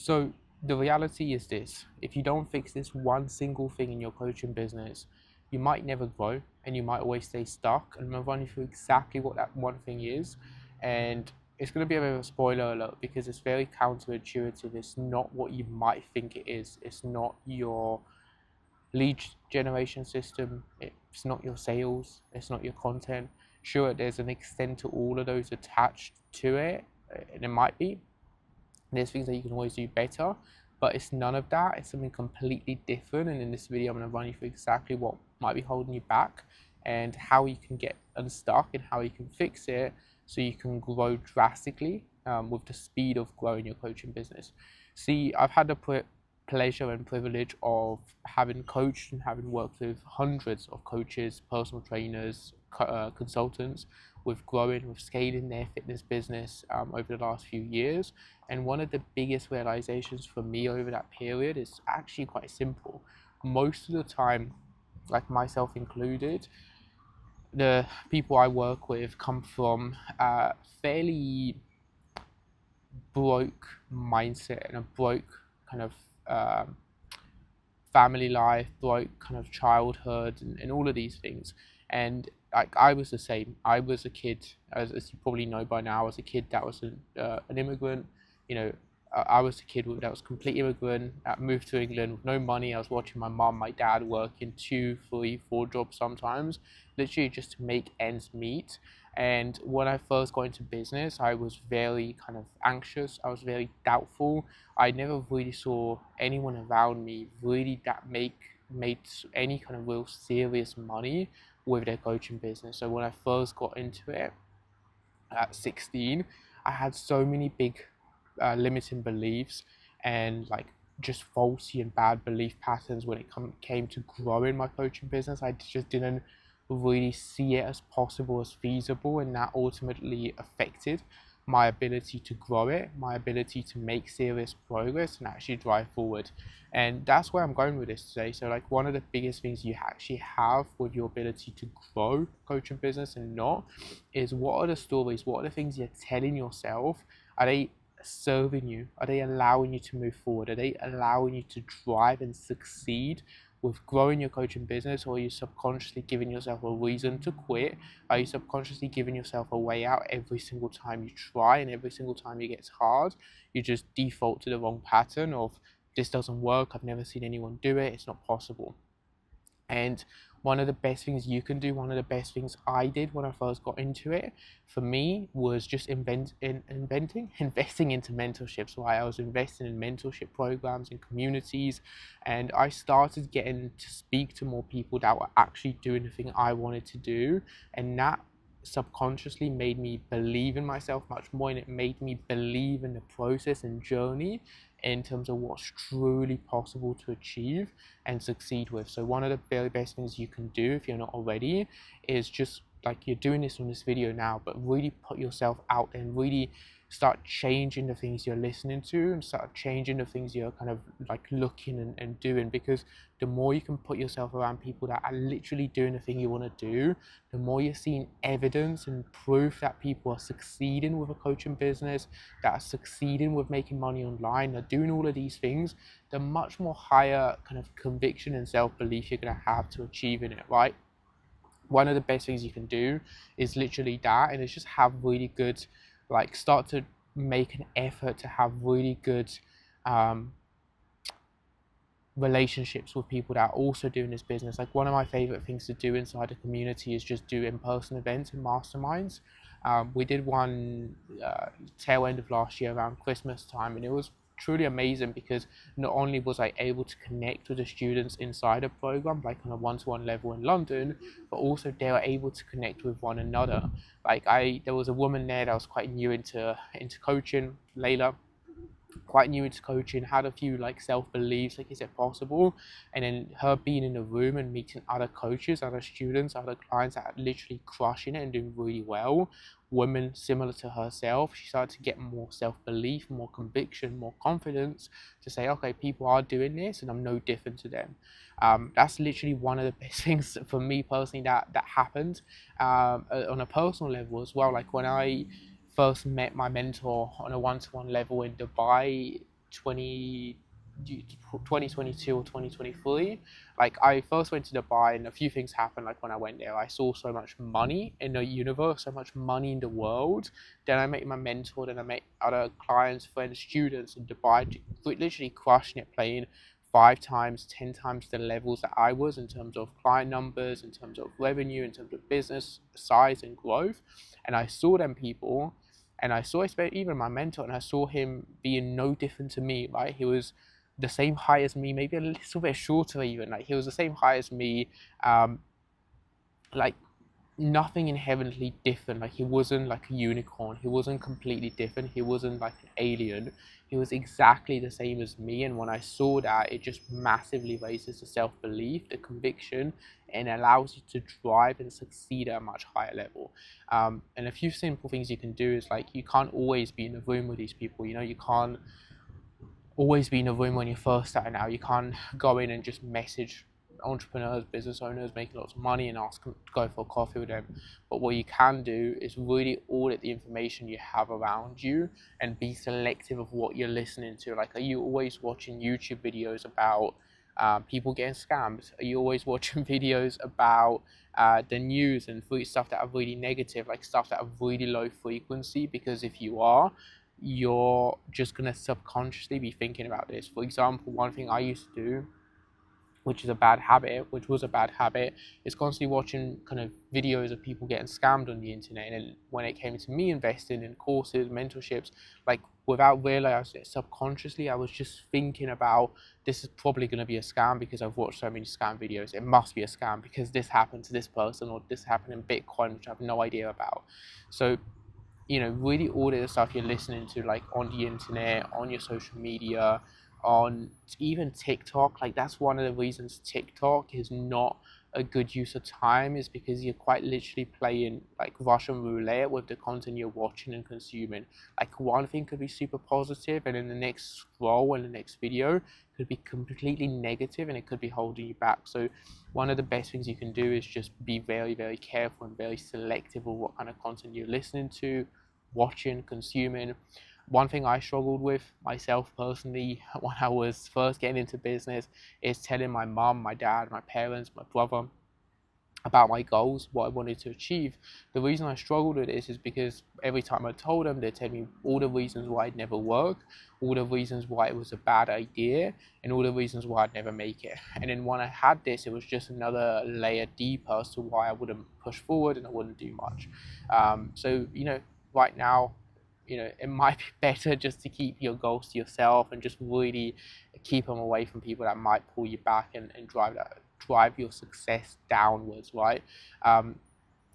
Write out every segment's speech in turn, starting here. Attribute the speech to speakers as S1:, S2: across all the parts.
S1: So the reality is this: if you don't fix this one single thing in your coaching business, you might never grow and you might always stay stuck. And I'm gonna run you through exactly what that one thing is. And it's gonna be a bit of a spoiler alert because it's very counterintuitive. It's not what you might think it is. It's not your lead generation system. It's not your sales. It's not your content. Sure, there's an extent to all of those attached to it, and it might be. There's things that you can always do better, but it's none of that. It's something completely different. And in this video, I'm going to run you through exactly what might be holding you back and how you can get unstuck and how you can fix it so you can grow drastically with the speed of growing your coaching business. See, I've had the pleasure and privilege of having coached and having worked with hundreds of coaches, personal trainers, consultants with growing, with scaling their fitness business over the last few years. And one of the biggest realizations for me over that period is actually quite simple. Most of the time, like myself included, the people I work with come from a fairly broke mindset and a broke kind of family life, broke kind of childhood, and all of these things. And like I was the same. I was a kid, as you probably know by now, I was a kid that was an immigrant. You know, I was a kid that was complete immigrant, moved to England with no money. I was watching my mom, my dad working two, three, four jobs sometimes, literally just to make ends meet. And when I first got into business, I was very kind of anxious. I was very doubtful. I never really saw anyone around me really that made any kind of real serious money with their coaching business. So when I first got into it at 16, I had so many big limiting beliefs and like just faulty and bad belief patterns when it came to growing my coaching business. I just didn't really see it as possible, as feasible, and that ultimately affected my ability to grow it, my ability to make serious progress and actually drive forward. And that's where I'm going with this today. So like one of the biggest things you actually have with your ability to grow coaching business and not is, what are the stories, what are the things you're telling yourself? Are they serving you? Are they allowing you to move forward? Are they allowing you to drive and succeed with growing your coaching business? Or are you subconsciously giving yourself a reason to quit? Are you subconsciously giving yourself a way out every single time you try, and every single time it gets hard, you just default to the wrong pattern of, this doesn't work, I've never seen anyone do it, it's not possible. And one of the best things you can do, one of the best things I did when I first got into it, for me, was just investing into mentorships. Right, I was investing in mentorship programs and communities, and I started getting to speak to more people that were actually doing the thing I wanted to do, and that subconsciously made me believe in myself much more, and it made me believe in the process and journey in terms of what's truly possible to achieve and succeed with. So one of the very best things you can do, if you're not already, is just like you're doing this on this video now, but really put yourself out there and really start changing the things you're listening to and start changing the things you're kind of like looking and doing. Because the more you can put yourself around people that are literally doing the thing you want to do, the more you're seeing evidence and proof that people are succeeding with a coaching business, that are succeeding with making money online, are doing all of these things, the much more higher kind of conviction and self-belief you're going to have to achieving it, right? One of the best things you can do is literally that, and it's just have really good, like start to make an effort to have really good um, relationships with people that are also doing this business. Like one of my favorite things to do inside the community is just do in-person events and masterminds. We did one tail end of last year around Christmas time, and it was truly amazing because not only was I able to connect with the students inside a program, like on a one-to-one level in London, but also they were able to connect with one another. Like there was a woman there that was quite new into coaching, Layla, quite new into coaching, had a few like self-beliefs, like is it possible? And then her being in the room and meeting other coaches, other students, other clients that are literally crushing it and doing really well, women similar to herself, she started to get more self-belief, more conviction, more confidence to say, okay, people are doing this and I'm no different to them. That's literally one of the best things for me personally that happened on a personal level as well. Like when I first met my mentor on a one-to-one level in Dubai, 2022 or 2023. Like, I first went to Dubai and a few things happened. Like, when I went there, I saw so much money in the universe, so much money in the world. Then I met my mentor, then I met other clients, friends, students in Dubai, literally crushing it, playing 5 times, 10 times the levels that I was in terms of client numbers, in terms of revenue, in terms of business size and growth. And I saw them people, and I saw even my mentor, and I saw him being no different to me, right? He was the same height as me, maybe a little bit shorter even. Like, he was the same height as me, like nothing inherently different. Like, he wasn't like a unicorn, he wasn't completely different, he wasn't like an alien. He was exactly the same as me. And when I saw that, it just massively raises the self-belief, the conviction, and allows you to drive and succeed at a much higher level. And a few simple things you can do is, like, you can't always be in the room with these people. You can't always be in a room when you're first starting out. You can't go in and just message entrepreneurs, business owners making lots of money and ask them to go for a coffee with them. But what you can do is really audit the information you have around you and be selective of what you're listening to. Like, are you always watching YouTube videos about people getting scammed? Are you always watching videos about the news and stuff that are really negative, like stuff that are really low frequency? Because if you are, you're just going to subconsciously be thinking about this. For example, one thing I used to do, which was a bad habit, is constantly watching kind of videos of people getting scammed on the internet. And when it came to me investing in courses, mentorships, like, without realizing it, subconsciously, I was just thinking about, this is probably going to be a scam because I've watched so many scam videos. It must be a scam because this happened to this person, or this happened in Bitcoin, which I have no idea about. So, really audit the stuff you're listening to, like on the internet, on your social media, on even TikTok. Like, that's one of the reasons TikTok is not a good use of time, is because you're quite literally playing like Russian roulette with the content you're watching and consuming. Like, one thing could be super positive, and then the next scroll and the next video could be completely negative, and it could be holding you back. So one of the best things you can do is just be very, very careful and very selective of what kind of content you're listening to, watching, consuming. One thing I struggled with myself personally when I was first getting into business is telling my mum, my dad, my parents, my brother about my goals, what I wanted to achieve. The reason I struggled with this is because every time I told them, they'd tell me all the reasons why it'd never work, all the reasons why it was a bad idea, and all the reasons why I'd never make it. And then when I had this, it was just another layer deeper as to why I wouldn't push forward and I wouldn't do much. So, right now, it might be better just to keep your goals to yourself and just really keep them away from people that might pull you back and drive your success downwards, right?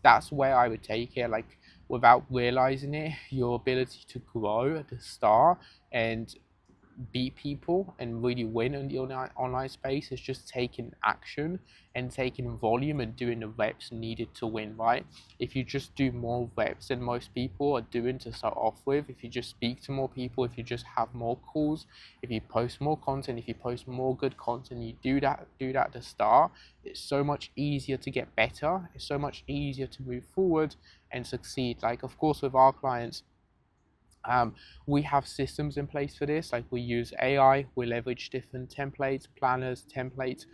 S1: That's where I would take it. Like, without realizing it, your ability to grow at the start and beat people and really win in the online space is just taking action and taking volume and doing the reps needed to win, right? If you just do more reps than most people are doing to start off with, if you just speak to more people, if you just have more calls, if you post more content, if you post more good content, you do that at the start, it's so much easier to get better, it's so much easier to move forward and succeed. Like, of course, with our clients, we have systems in place for this. Like, we use AI, we leverage different templates, planners, templates,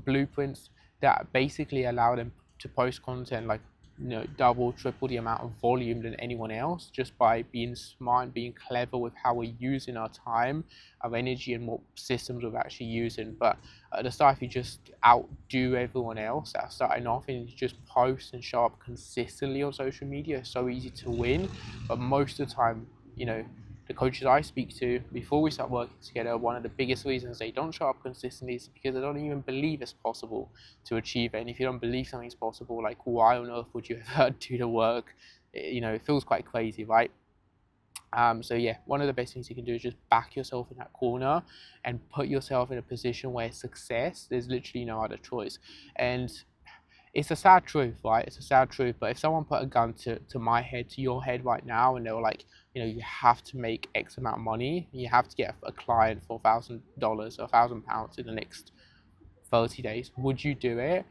S1: blueprints that basically allow them to post content like, double, triple the amount of volume than anyone else, just by being smart and being clever with how we're using our time, our energy, and what systems we're actually using. But at the start, if you just outdo everyone else that are starting off and you just post and show up consistently on social media, it's so easy to win. But most of the time, the coaches I speak to before we start working together, one of the biggest reasons they don't show up consistently is because they don't even believe it's possible to achieve it. And if you don't believe something's possible, like, why on earth would you ever do the work? It feels quite crazy, right? So yeah, one of the best things you can do is just back yourself in that corner and put yourself in a position where success, there's literally no other choice. And it's a sad truth, right? It's a sad truth. But if someone put a gun to my head, to your head right now, and they were like, you have to make X amount of money, you have to get a client for $1,000 or £1,000 in the next 30 days, would you do it?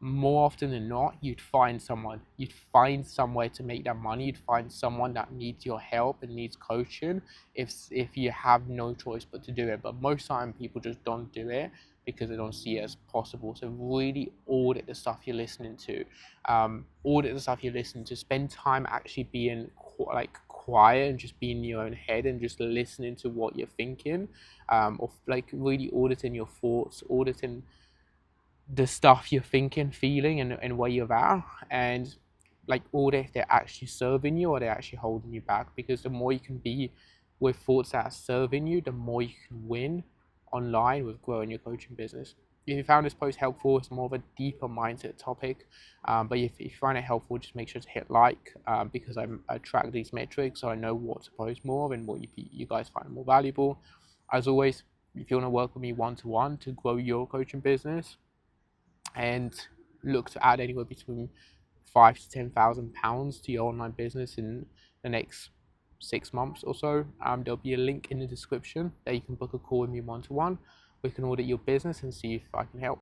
S1: more often than not, you'd find someone. You'd find somewhere to make that money. You'd find someone that needs your help and needs coaching if you have no choice but to do it. But most time people just don't do it because they don't see it as possible. So really audit the stuff you're listening to. Audit the stuff you're listening to. Spend time actually being quiet and just being in your own head and just listening to what you're thinking. Or like really auditing your thoughts, auditing the stuff you're thinking, feeling, and where you're at, and like audit if they're actually serving you or they're actually holding you back. Because the more you can be with thoughts that are serving you, the more you can win online with growing your coaching business. If you found this post helpful, it's more of a deeper mindset topic. But if you find it helpful, just make sure to hit like, because I track these metrics, so I know what to post more of and what you guys find more valuable. As always, if you want to work with me one-to-one to grow your coaching business and look to add anywhere between £5,000 to £10,000 to your online business in the next 6 months or so, there'll be a link in the description that you can book a call with me one-to-one. We can audit your business and see if I can help.